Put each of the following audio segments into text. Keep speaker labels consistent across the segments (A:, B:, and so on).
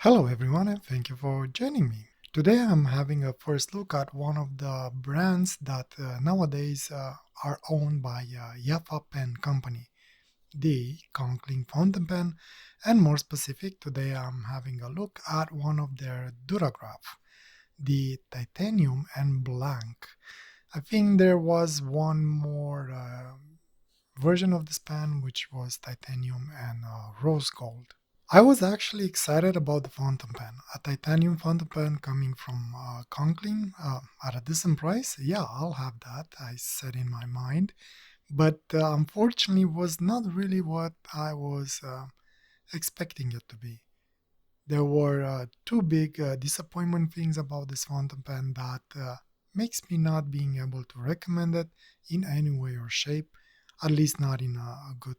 A: Hello everyone and thank you for joining me. Today I'm having a first look at one of the brands that nowadays are owned by Yafa Pen Company, the Conkling Fountain Pen, and more specific, today I'm having a look at one of their Durograph, the Titanium and Blank. I think there was one more version of this pen which was Titanium and Rose Gold. I was actually excited about the fountain pen. A titanium fountain pen coming from Conkling at a decent price. Yeah, I'll have that, I said in my mind. But unfortunately, was not really what I was expecting it to be. There were two big disappointment things about this fountain pen that makes me not being able to recommend it in any way or shape, at least not in a good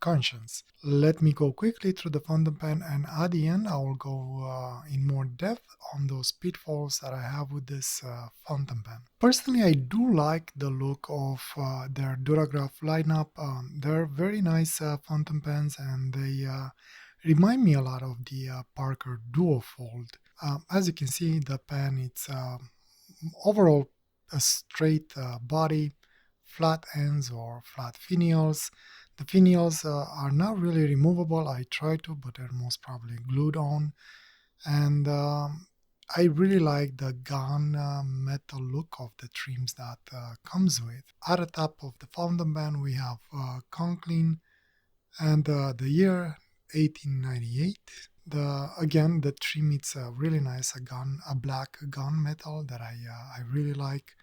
A: conscience. Let me go quickly through the fountain pen, and at the end I will go in more depth on those pitfalls that I have with this fountain pen. Personally, I do like the look of their Durograph lineup. They're very nice fountain pens, and they remind me a lot of the Parker Duofold. As you can see, the pen, it's overall a straight body, flat ends or flat finials. The finials are not really removable. I try to, but they're most probably glued on. And I really like the gun metal look of the trims that comes with. At the top of the fountain pen, we have Conklin and the year 1898. The trim, it's really nice, a black gun metal that I really like.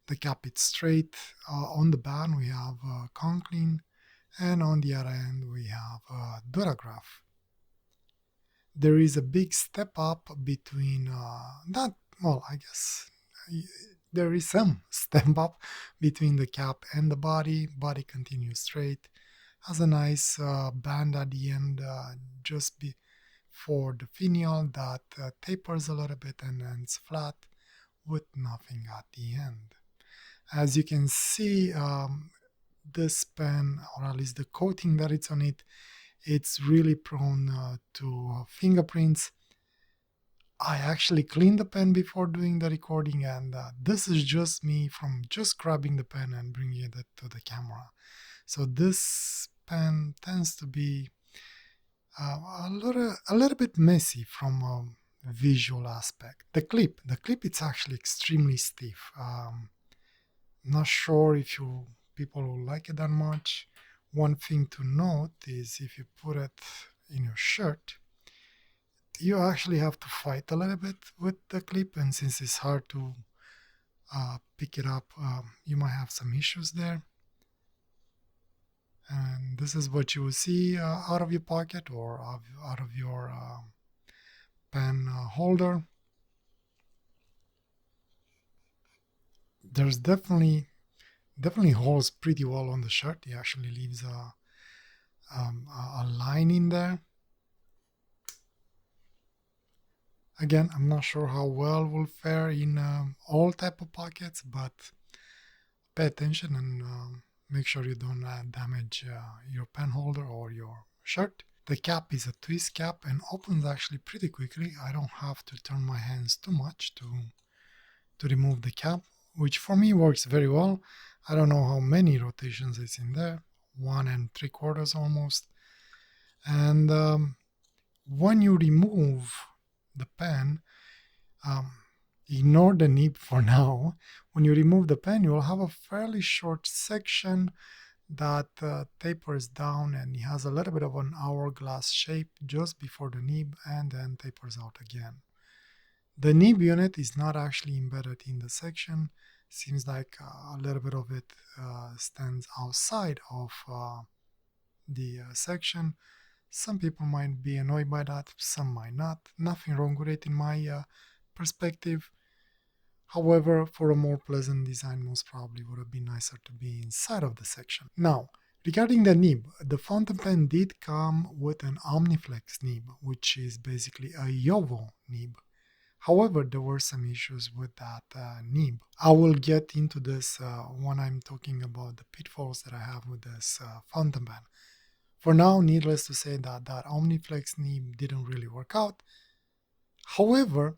A: The cap, it's straight. On the band we have Conklin, and on the other end we have Durograph. There is a big step up between that. Well, I guess there is some step up between the cap and the body. Body continues straight, has a nice band at the end, just before the finial that tapers a little bit and ends flat with nothing at the end. As you can see, this pen, or at least the coating that it's on it, it's really prone to fingerprints. I actually cleaned the pen before doing the recording, and this is just me from just grabbing the pen and bringing it to the camera. So this pen tends to be a little bit messy from a visual aspect. The clip, it's actually extremely stiff. Not sure if you people will like it that much. One thing to note is if you put it in your shirt, you actually have to fight a little bit with the clip, and since it's hard to pick it up, you might have some issues there. And this is what you will see out of your pocket or out of your pen holder. There's definitely holds pretty well on the shirt. It actually leaves a line in there. Again, I'm not sure how well will fare in all type of pockets, but pay attention and make sure you don't damage your pen holder or your shirt. The cap is a twist cap and opens actually pretty quickly. I don't have to turn my hands too much to remove the cap, which for me works very well. I don't know how many rotations it's in there, 1 3/4 almost. And when you remove the pen, um, ignore the nib for now. When you remove the pen, you will have a fairly short section that tapers down, and it has a little bit of an hourglass shape just before the nib and then tapers out again. The nib unit is not actually embedded in the section. Seems like a little bit of it stands outside of the section. Some people might be annoyed by that, some might not. Nothing wrong with it in my perspective. However, for a more pleasant design, most probably would have been nicer to be inside of the section. Now, regarding the nib, the fountain pen did come with an Omniflex nib, which is basically a JoWo nib. However, there were some issues with that nib. I will get into this when I'm talking about the pitfalls that I have with this fountain pen. For now, needless to say that that OmniFlex nib didn't really work out. However,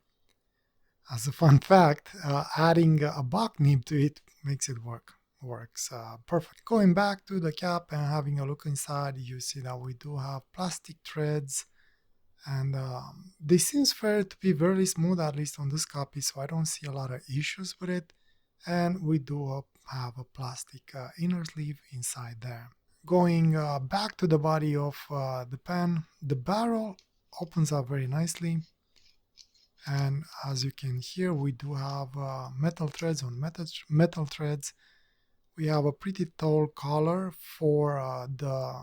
A: as a fun fact, adding a Bach nib to it makes it works perfect. Going back to the cap and having a look inside, you see that we do have plastic threads, and this seems fair to be very smooth, at least on this copy, so I don't see a lot of issues with it. And we do have a plastic inner sleeve inside there. Going back to the body of the pen, the barrel opens up very nicely. And as you can hear, we do have metal threads on metal threads. We have a pretty tall collar for the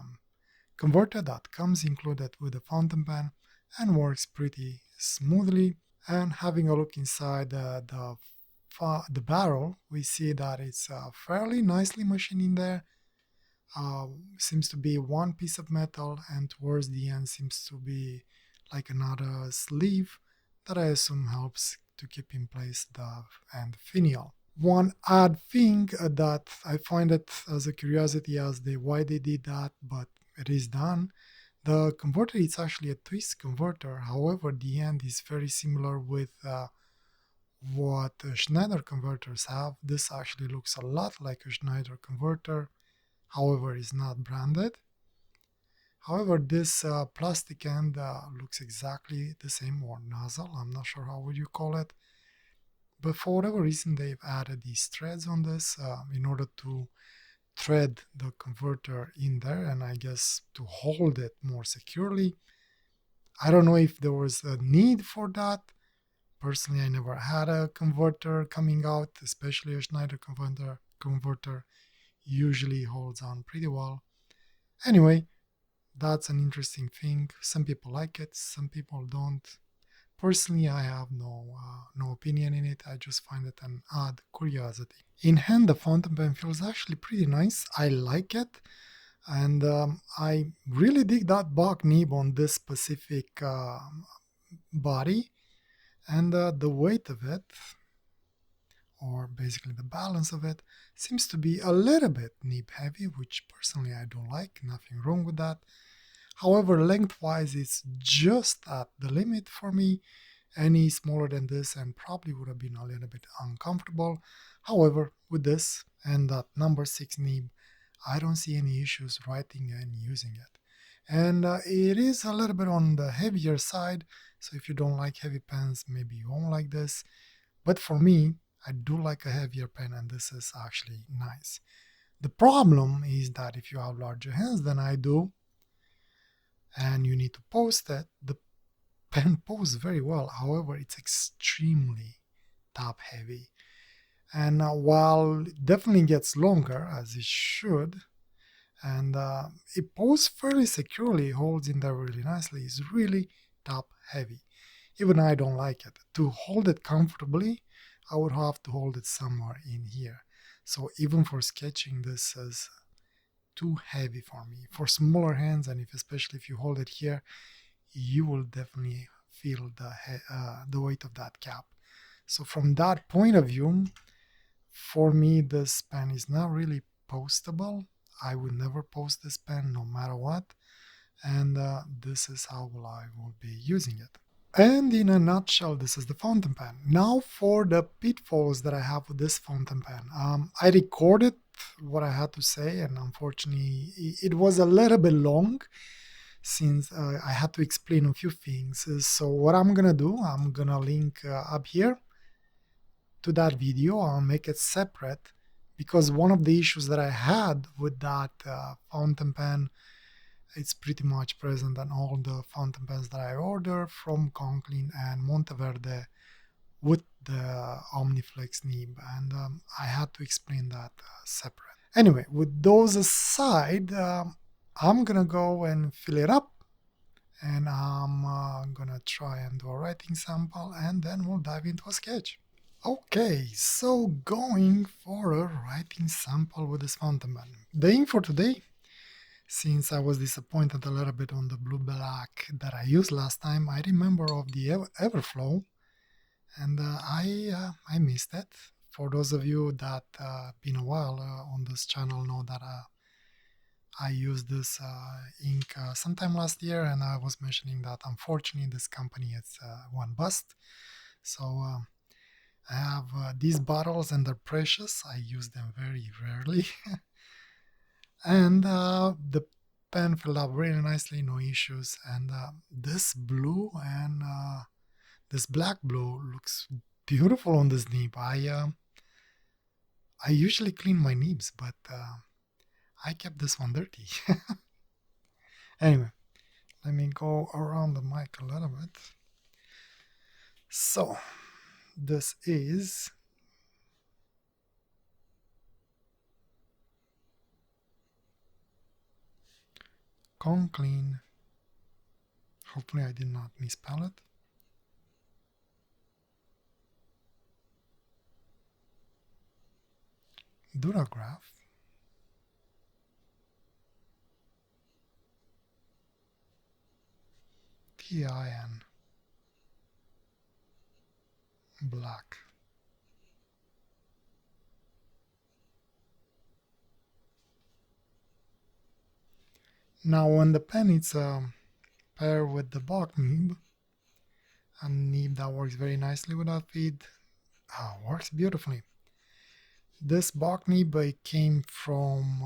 A: converter that comes included with the fountain pen and works pretty smoothly. And having a look inside the barrel, we see that it's fairly nicely machined in there. Seems to be one piece of metal, and towards the end seems to be like another sleeve that I assume helps to keep in place the end finial. One odd thing that I find it as a curiosity as the why they did that, but it is done. The converter is actually a twist converter. However, the end is very similar with what Schneider converters have. This actually looks a lot like a Schneider converter, however, is not branded. However, this plastic end looks exactly the same, or nozzle, I'm not sure how would you call it. But for whatever reason, they've added these threads on this in order to thread the converter in there, and I guess to hold it more securely. I don't know if there was a need for that. Personally, I never had a converter coming out, especially a Schneider converter usually holds on pretty well. Anyway, that's an interesting thing. Some people like it, some people don't. Personally, I have no opinion in it. I just find it an odd curiosity. In hand, the fountain pen feels actually pretty nice. I like it. And I really dig that Bach nib on this specific body. And the weight of it, or basically the balance of it, seems to be a little bit nib heavy, which personally I don't like. Nothing wrong with that. However, lengthwise, it's just at the limit for me. Any smaller than this and probably would have been a little bit uncomfortable. However, with this and that number 6 nib, I don't see any issues writing and using it. And it is a little bit on the heavier side, so if you don't like heavy pens, maybe you won't like this. But for me, I do like a heavier pen, and this is actually nice. The problem is that if you have larger hands than I do, and you need to post it, the pen posts very well. However, it's extremely top heavy. And while it definitely gets longer, as it should, and it posts fairly securely, holds in there really nicely, is really top heavy. Even I don't like it. To hold it comfortably, I would have to hold it somewhere in here. So even for sketching, this is too heavy for me. For smaller hands, and especially if you hold it here, you will definitely feel the weight of that cap. So from that point of view, for me, this pen is not really postable. I will never post this pen no matter what. And this is how I will be using it. And in a nutshell, this is the fountain pen. Now for the pitfalls that I have with this fountain pen. I recorded what I had to say, and unfortunately it was a little bit long since I had to explain a few things. So what I'm gonna do, I'm gonna link up here to that video. I'll make it separate because one of the issues that I had with that fountain pen, it's pretty much present on all the fountain pens that I order from Conklin and Monteverde with the OmniFlex nib, and I had to explain that separate. Anyway, with those aside, I'm gonna go and fill it up, and I'm gonna try and do a writing sample, and then we'll dive into a sketch. Okay, so going for a writing sample with this fountain pen. The aim for today, since I was disappointed a little bit on the blue black that I used last time, I remember of the Everflow, and I missed it. For those of you that been a while on this channel know that I used this ink sometime last year, and I was mentioning that unfortunately this company is one bust. So I have these bottles, and they're precious. I use them very rarely, and the pen filled up really nicely, no issues. And this blue and this black blue looks beautiful on this nib. I usually clean my nibs, but I kept this one dirty. Anyway, let me go around the mic a little bit. So, this is Conklin. Hopefully I did not misspell it. Durograph. TIN. Black. Now when the pen is paired with the Bock nib, a nib that works very nicely without feed, works beautifully. This Bock nib came from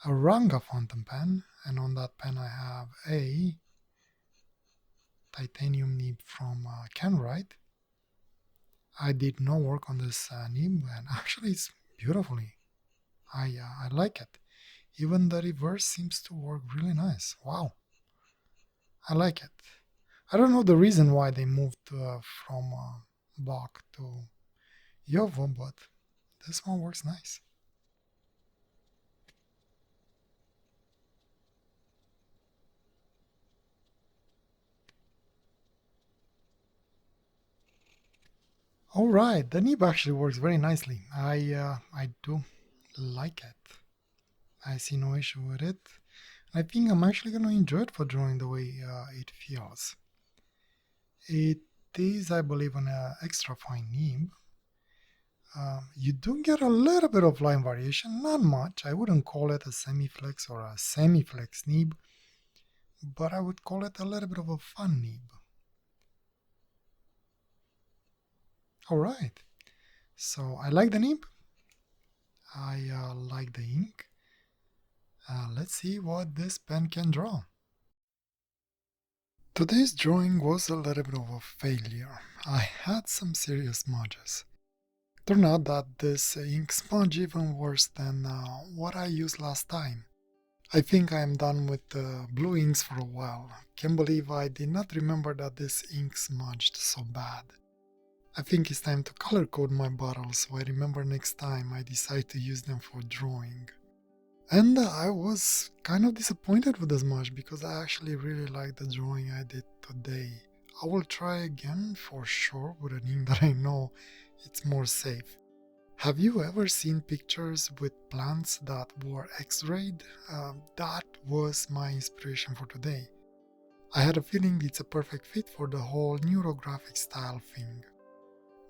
A: a Ranga fountain pen, and on that pen I have a titanium nib from Kenwright. I did no work on this nib, and actually it's beautifully. I like it. Even the reverse seems to work really nice. Wow, I like it. I don't know the reason why they moved from Bock to Yovo, but this one works nice. All right, the nib actually works very nicely. I do like it. I see no issue with it. I think I'm actually going to enjoy it for drawing the way it feels. It is, I believe, an extra fine nib. You do get a little bit of line variation, not much. I wouldn't call it a semi-flex or a semi-flex nib, but I would call it a little bit of a fun nib. All right, so I like the nib. I like the ink. Let's see what this pen can draw. Today's drawing was a little bit of a failure. I had some serious smudges. Turned out that this ink smudge even worse than what I used last time. I think I am done with the blue inks for a while. Can't believe I did not remember that this ink smudged so bad. I think it's time to color code my bottles so I remember next time I decide to use them for drawing. And I was kind of disappointed with the smudge because I actually really liked the drawing I did today. I will try again for sure with an ink that I know it's more safe. Have you ever seen pictures with plants that were x-rayed? That was my inspiration for today. I had a feeling it's a perfect fit for the whole neurographic style thing.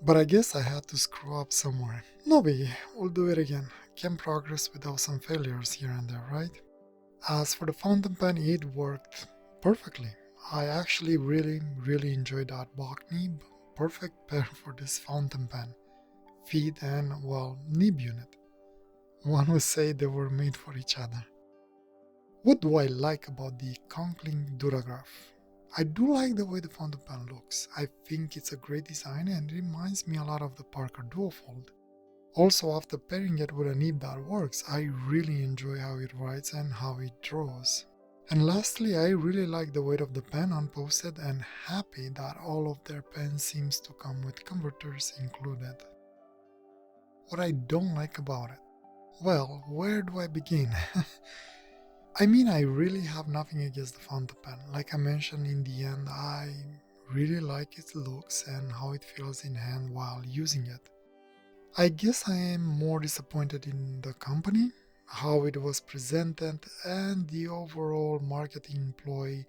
A: But I guess I had to screw up somewhere. No biggie, we'll do it again. Can't progress without some failures here and there, right? As for the fountain pen, it worked perfectly. I actually really enjoyed that Bock nib. Perfect pair for this fountain pen. Feed and, well, nib unit. One would say they were made for each other. What do I like about the Conklin Durograph? I do like the way the fountain pen looks. I think it's a great design and it reminds me a lot of the Parker Duofold. Also, after pairing it with a nib that works, I really enjoy how it writes and how it draws. And lastly, I really like the weight of the pen unposted and happy that all of their pens seems to come with converters included. What I don't like about it? Well, where do I begin? I mean, I really have nothing against the fountain pen. Like I mentioned in the end, I really like its looks and how it feels in hand while using it. I guess I am more disappointed in the company, how it was presented, and the overall marketing ploy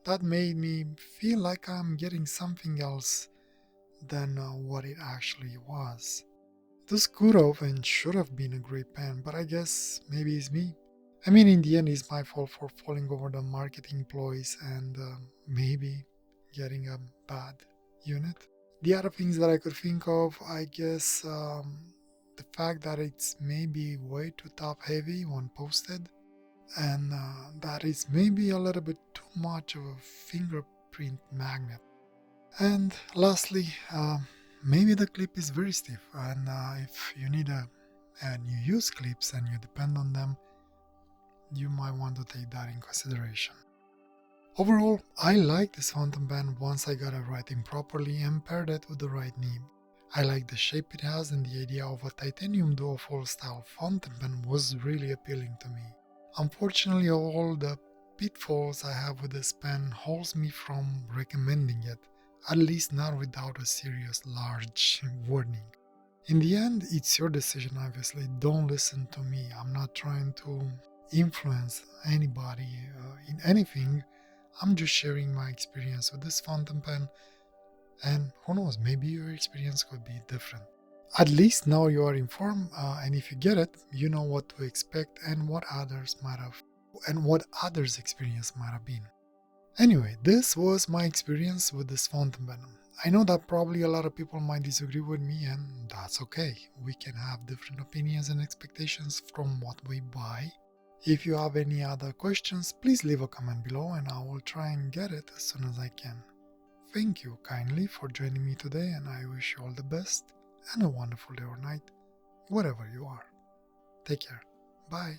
A: that made me feel like I'm getting something else than what it actually was. This could have and should have been a great pen, but I guess maybe it's me. I mean, in the end, it's my fault for falling over the marketing ploys and maybe getting a bad unit. The other things that I could think of, I guess, the fact that it's maybe way too top heavy when posted, and that is maybe a little bit too much of a fingerprint magnet. And lastly, maybe the clip is very stiff, and if you need and you use clips and you depend on them, you might want to take that in consideration. Overall, I like this fountain pen once I got it writing properly and paired it with the right nib. I like the shape it has, and the idea of a titanium duofold style fountain pen was really appealing to me. Unfortunately, all the pitfalls I have with this pen holds me from recommending it, at least not without a serious large warning. In the end, it's your decision, obviously. Don't listen to me. I'm not trying to influence anybody in anything. I'm just sharing my experience with this fountain pen, and who knows, maybe your experience could be different. At least now you are informed, and if you get it, you know what to expect and what others' experience might have been. Anyway, this was my experience with this fountain pen. I know that probably a lot of people might disagree with me, and that's okay. We can have different opinions and expectations from what we buy. If you have any other questions, please leave a comment below and I will try and get it as soon as I can. Thank you kindly for joining me today, and I wish you all the best and a wonderful day or night, wherever you are. Take care. Bye.